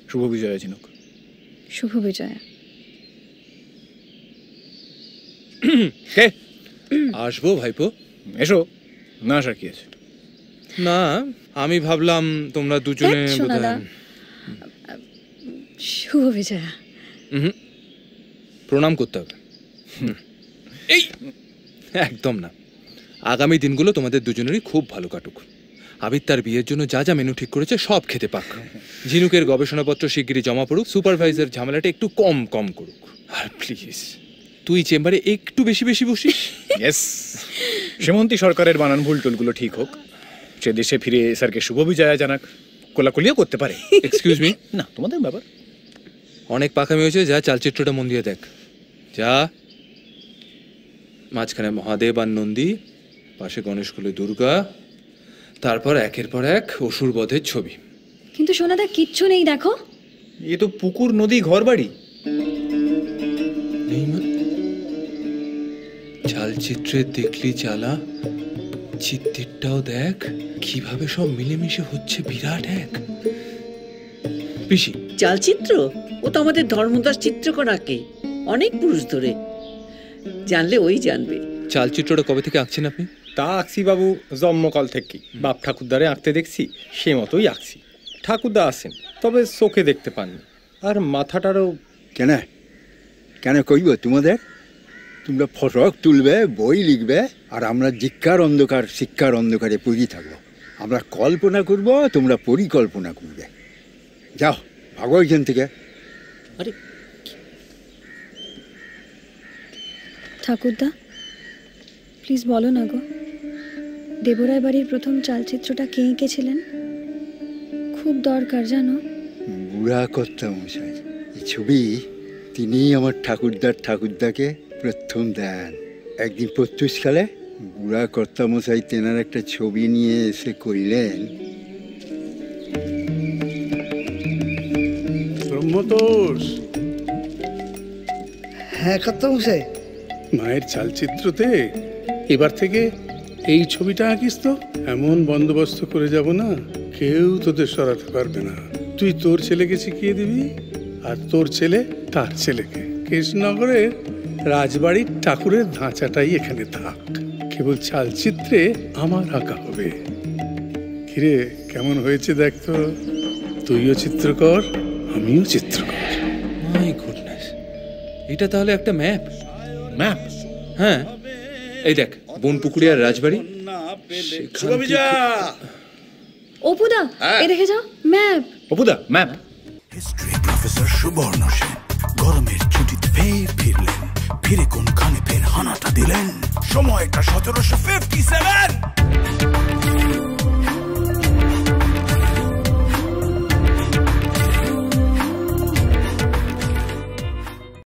শুভ বিজয়া ঝিনুক। শুভ বিজয়া। কে? আসবো ভাইপো। এসো, না আসার কি আছে? না, আমি ভাবলাম তোমরা দুজনে সোনাদা, শুভ বিজয়া। প্রণাম করতে হবে। এই একদম না, আগামী দিনগুলো তোমাদের দুজনেরই খুব ভালো কাটুক। আবির তার বিয়ের জন্য যা যা মেনু ঠিক করেছে সব খেতে পাক। ঝিনুকের গবেষণাপত্র শিগগিরই জমা পড়ুক, সুপারভাইজার ঝামেলাটা একটু কম কম করুক। আর প্লিজ তুই চেম্বারে একটু বেশি বেশি বসিস। ইয়েস, সেমন্তী সরকারের বানান ভুল টুলগুলো ঠিক হোক, সে দেশে ফিরে স্যারকে শুভ বিজয়া জানাক, কোলাকুলিও করতে পারে। Excuse me. না, তোমাদের ব্যাপার। অনেক পাকামি হয়েছে, যা চালচিত্রটা মন দিয়ে দেখ। যা, মাঝখানে মহাদেব আর নন্দী, পাশে গণেশকুলে দুর্গা, তারপর একের পর এক অসুর বধের ছবি। কিন্তু সোনাদা কিচ্ছু নেই দেখো। এ তো পুকুর, নদী, ঘর বাড়ি। চালচিত্রে দেখলি চালা, চিত্তিরটাও দেখ কিভাবে সব মিলেমিশে হচ্ছে, বিরাট এক। পিসি, চালচিত্র ও তো আমাদের ধর্মদাস চিত্রকর আঁকে অনেক পুরুষ ধরে, জানলে ওই জানবে। চালচিত্রটা কবে থেকে আঁকছেন আপনি? তা আঁকছি বাবু জন্মকাল থেকে, বাপ ঠাকুরদারে আঁকতে দেখছি সে মতোই আঁকছি। ঠাকুরদা আছেন, তবে চোখে দেখতে পাননি, আর মাথাটারও। কেন কেন কইব তোমাদের? তোমরা ফটক তুলবে, বই লিখবে, আর আমরা জিজ্ঞার অন্ধকার শিক্ষার অন্ধকারে পড়ি থাকবো। আমরা কল্পনা করব, তোমরা পরিকল্পনা করবে। যাও ভাগো এখান থেকে। আরে ঠাকুরদা প্লিজ বলো না গো, দেবরায় বাড়ির প্রথম চালচিত্রটা কে এঁকেছিলেন? খুব দরকার জানো। বুড়া কর্তা মশাই, এই ছবি তিনি আমার ঠাকুরদাকে প্রথম দেন। একদিন প্রত্যুষকালে বুড়া কর্তা মশাই তেনার একটা ছবি নিয়ে এসে কইলেন, ব্রহ্মতোষ। হ্যাঁ কর্তা মশাই। মায়ের চালচিত্রতে এবার থেকে এই ছবিটা আঁকিস তো। এমন বন্দোবস্ত করে যাব না, কেউ তোদের সরাতে পারবে না। তুই তোর ছেলেকে শিখিয়ে দিবি, আর তোর ছেলে তার ছেলেকে। কৃষ্ণনগরের রাজবাড়ির ঠাকুরের ধাঁচাটাই এখানে থাক, কেবল চালচিত্রে আমার আঁকা হবে। কিরে, কেমন হয়েছে দেখ তো। তুইও চিত্রকর, আমিও চিত্রকর। মাই গুডনেস, এটা তাহলে একটা ম্যাপ। ম্যাপ? হ্যাঁ, এই দেখ বনপুকুরি আর রাজবাড়ি। অপুদা এই দেখে যাও ম্যাপ। অপুদা ম্যাপ। হিস্ট্রি প্রফেসর সুবর্ণ সেন গরমের ছুটিতে ফের ফিরলেন। ফিরে কোনখানে ফের হানাটা দিলেন। সময়টা 1757।